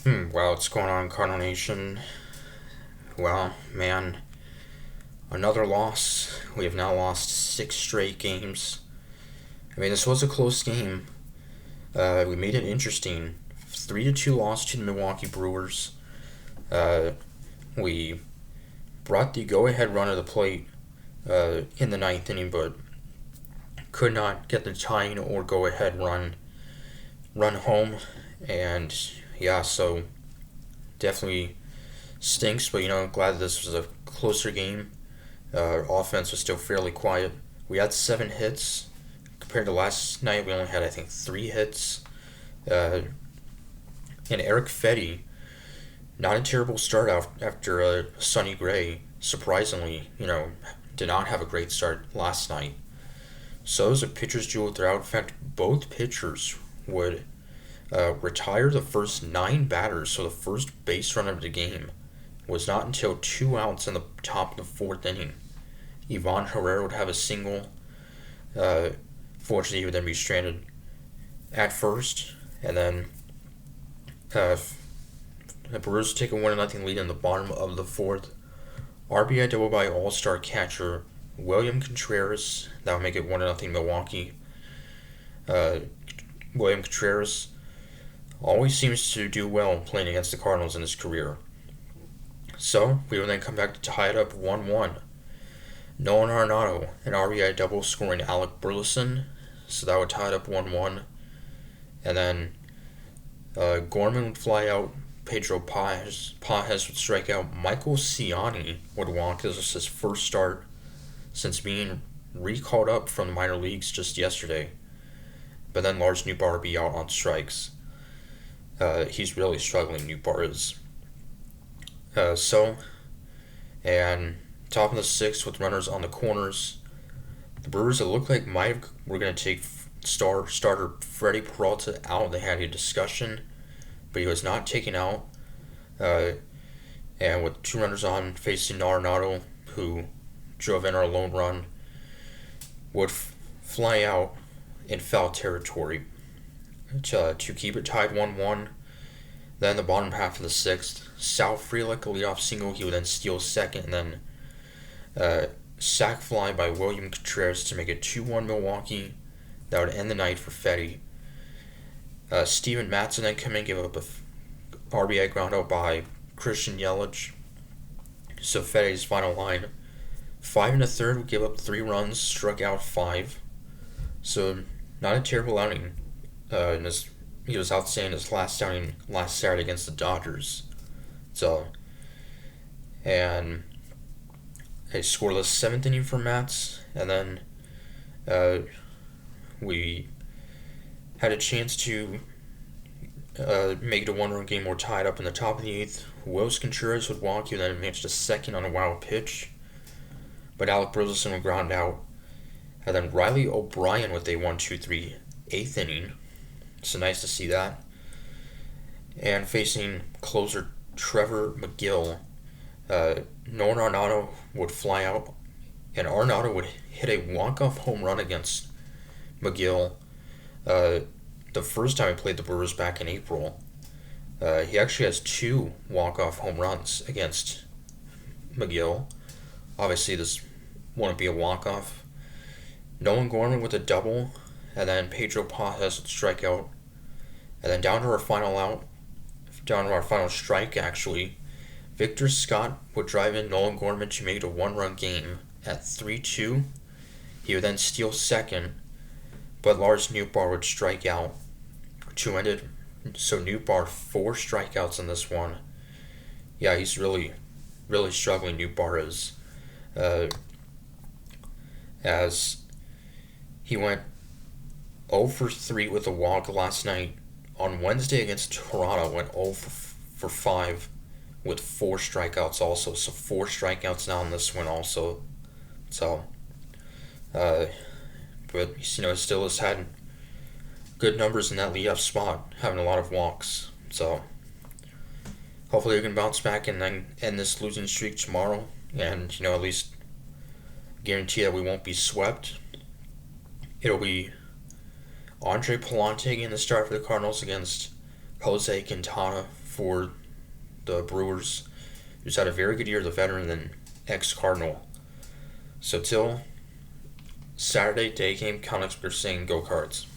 Wow, what's going on, Cardinal Nation? Well, man, another loss. We have now lost 6 straight games. I mean, this was a close game. We made it interesting. 3-2 loss to the Milwaukee Brewers. Uh, we brought the go-ahead run of the plate in the ninth inning, but could not get the tying or go-ahead run home. And yeah, so definitely stinks, but glad this was a closer game. Offense was still fairly quiet. We had 7 hits compared to last night. We only had, I think, 3 hits. Uh, and Eric Fetty, not a terrible start after Sonny Gray. Surprisingly, did not have a great start last night. So it was a pitcher's duel throughout. In fact, both pitchers would retire the first 9 batters, so the first base run of the game was not until 2 outs in the top of the fourth inning. Ivan Herrera would have a single. Fortunately, he would then be stranded at first, and then the Brewers take a 1-0 lead in the bottom of the fourth. RBI double by All-Star catcher William Contreras. That would make it 1-0 Milwaukee. William Contreras always seems to do well playing against the Cardinals in his career. So, we would then come back to tie it up 1-1. Nolan Arenado, an RBI double scoring Alec Burleson. So that would tie it up 1-1. And then Gorman would fly out. Pedro Pages would strike out. Michael Ciani would walk. This was his first start since being recalled up from the minor leagues just yesterday. But then Lars Nootbaar would be out on strikes. He's really struggling, Nootbaar is. And top of the sixth with runners on the corners. The Brewers, it looked like were going to take starter Freddie Peralta out. They had a discussion, but he was not taken out. And with 2 runners on, facing Arenado, who drove in our lone run, would fly out in foul territory to keep it tied 1-1. Then the bottom half of the sixth, Sal Frelick, a leadoff single. He would then steal second, and then sac fly by William Contreras to make it 2-1 Milwaukee. That would end the night for Fetty. Steven Matson then come in and give up a RBI ground out by Christian Yelich. So Fetty's final line, 5 1/3 would give up 3 runs, struck out 5. So not a terrible outing. He was outstanding his last outing last Saturday against the Dodgers. So, and a scoreless 7th inning for Mats, and then we had a chance to make it a 1-run game. We're tied up in the top of the 8th. Wills Contreras would walk. He then advanced to second on a wild pitch, but Alec Burleson would ground out. And then Riley O'Brien with a 1-2-3 8th inning. So nice to see that. And facing closer Trevor McGill, Nolan Arenado would fly out, and Arenado would hit a walk-off home run against McGill the first time he played the Brewers back in April. He actually has 2 walk-off home runs against McGill. Obviously, this wouldn't be a walk-off. Nolan Gorman with a double, and then Pedro Pages would strike out. And then down to our final strike, actually, Victor Scott would drive in Nolan Gorman to make it a 1-run game at 3-2. He would then steal second, but Lars Nootbaar would strike out. 2 ended, so Nootbaar 4 strikeouts in this one. Yeah, he's really, really struggling, Nootbaar is. As he went 0 for 3 with a walk last night. On Wednesday against Toronto, went 0 for 5 with 4 strikeouts also. So 4 strikeouts now in this one also. So, but still has had good numbers in that leadoff spot, having a lot of walks. So hopefully we can bounce back and then end this losing streak tomorrow, and at least guarantee that we won't be swept. It'll be Andre Palante getting the start for the Cardinals against Jose Quintana for the Brewers, who's had a very good year as a veteran and ex-Cardinal. So till Saturday day game, Comics are saying go Cards.